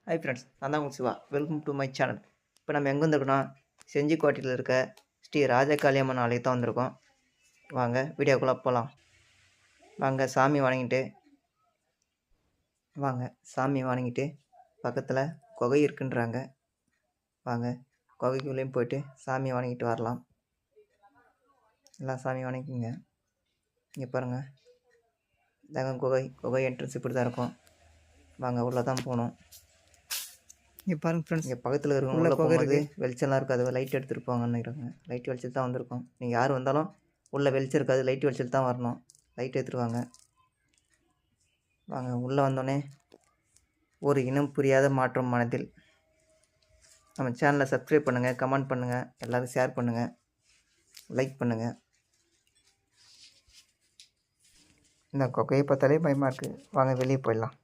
Hi friends, நான் தான் உங்கள் Siva. Welcome to my channel. இப்போ நம்ம எங்கே வந்திருக்கோன்னா, செஞ்சிக்கோட்டையில் இருக்க ஸ்ரீ ராஜகாளியம்மன் ஆலயத்தான் வந்திருக்கோம். வாங்க வீடியோக்குள்ளே போகலாம். வாங்க சாமி வணங்கிட்டு பக்கத்தில் குகை இருக்குன்றாங்க. வாங்க குகைக்குள்ளேயும் போயிட்டு சாமி வணங்கிட்டு வரலாம். எல்லாம் சாமி வணங்கிங்க. இங்கே பாருங்கள், இதாங்க குகை என்ட்ரன்ஸ் இப்படி தான் இருக்கும். வாங்க உள்ளே தான் போகணும். இங்கே பாருங்கள் ஃப்ரெண்ட்ஸ், இங்கே பக்கத்தில் இருக்கிறவங்க உள்ளே போகும்போது வெளிச்சம்லாம் இருக்காது, லைட் எடுத்துகிட்டு போங்கன்னுறாங்க. லைட் வெளிச்சத்து தான் வந்திருக்கோம். நீங்கள் யார் வந்தாலும் உள்ளே வெளிச்சம் இருக்காது, லைட் வெளிச்சத்து தான் வரணும். லைட் எடுத்துருவாங்க. வாங்க உள்ளே வந்தோடனே ஒரு இனம் புரியாத மாற்றம் மனதில். நம்ம சேனலை சப்ஸ்கிரைப் பண்ணுங்கள், கமெண்ட் பண்ணுங்கள், எல்லோரும் ஷேர் பண்ணுங்கள், லைக் பண்ணுங்கள். இந்த குகையை பார்த்தாலே பயமாக இருக்குது. வாங்க வெளியே போயிடலாம்.